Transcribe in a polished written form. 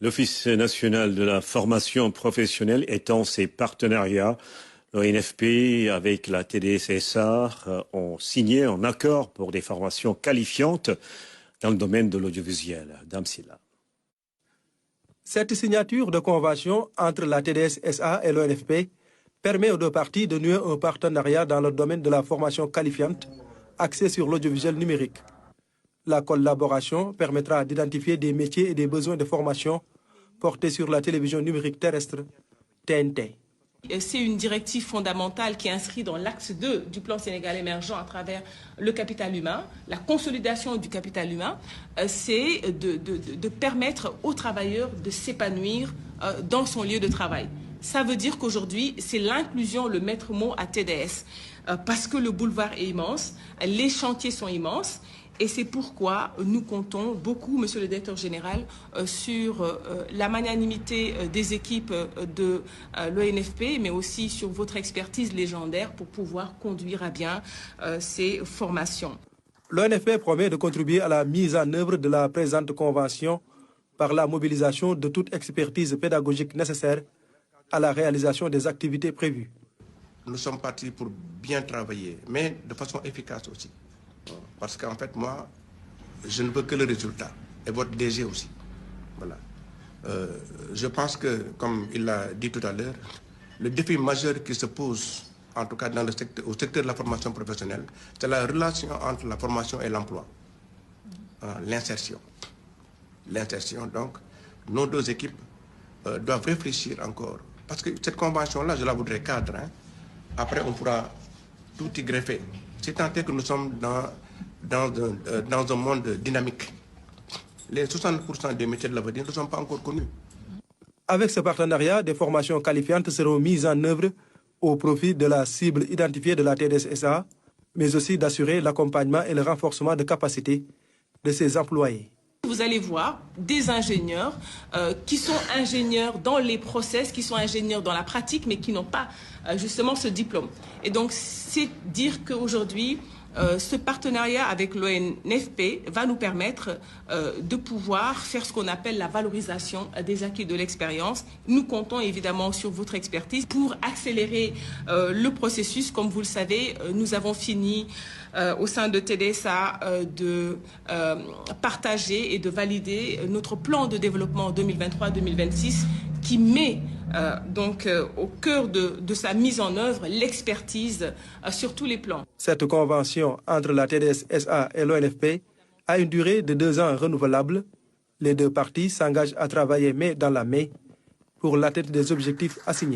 L'Office national de la formation professionnelle étend ses partenariats. L'ONFP avec la TDS-SA ont signé un accord pour des formations qualifiantes dans le domaine de l'audiovisuel. Dame Silla. Cette signature de convention entre la TDS-SA et l'ONFP permet aux deux parties de nouer un partenariat dans le domaine de la formation qualifiante axée sur l'audiovisuel numérique. La collaboration permettra d'identifier des métiers et des besoins de formation portés sur la télévision numérique terrestre, TNT. C'est une directive fondamentale qui est inscrite dans l'axe 2 du plan Sénégal émergent à travers le capital humain. La consolidation du capital humain, c'est de permettre aux travailleurs de s'épanouir dans son lieu de travail. Ça veut dire qu'aujourd'hui, c'est l'inclusion, le maître mot à TDS, parce que le boulevard est immense, les chantiers sont immenses. Et c'est pourquoi nous comptons beaucoup, Monsieur le Directeur Général, sur la magnanimité des équipes de l'ONFP, mais aussi sur votre expertise légendaire pour pouvoir conduire à bien ces formations. L'ONFP promet de contribuer à la mise en œuvre de la présente convention par la mobilisation de toute expertise pédagogique nécessaire à la réalisation des activités prévues. Nous sommes partis pour bien travailler, mais de façon efficace aussi. Parce qu'en fait, moi, je ne veux que le résultat. Et votre DG aussi. Voilà. Je pense que, comme il l'a dit tout à l'heure, le défi majeur qui se pose, en tout cas au secteur de la formation professionnelle, c'est la relation entre la formation et l'emploi. L'insertion. L'insertion, donc, nos deux équipes doivent réfléchir encore. Parce que cette convention-là, je la voudrais cadre. Après, on pourra tout y greffer. C'est tant que nous sommes dans un monde dynamique. Les 60% des métiers de l'avenir ne sont pas encore connus. Avec ce partenariat, des formations qualifiantes seront mises en œuvre au profit de la cible identifiée de la TDS-SA, mais aussi d'assurer l'accompagnement et le renforcement de capacités de ses employés. Vous allez voir des ingénieurs qui sont ingénieurs dans les process, qui sont ingénieurs dans la pratique, mais qui n'ont pas justement ce diplôme. Et donc, c'est dire qu'aujourd'hui, ce partenariat avec l'ONFP va nous permettre de pouvoir faire ce qu'on appelle la valorisation des acquis de l'expérience. Nous comptons évidemment sur votre expertise pour accélérer le processus. Comme vous le savez, nous avons fini au sein de TDSA de partager et de valider notre plan de développement 2023-2026 qui met au cœur de sa mise en œuvre l'expertise sur tous les plans. Cette convention entre la TDS-SA et l'ONFP a une durée de 2 ans renouvelable. Les deux parties s'engagent à travailler main dans la main pour l'atteinte des objectifs assignés.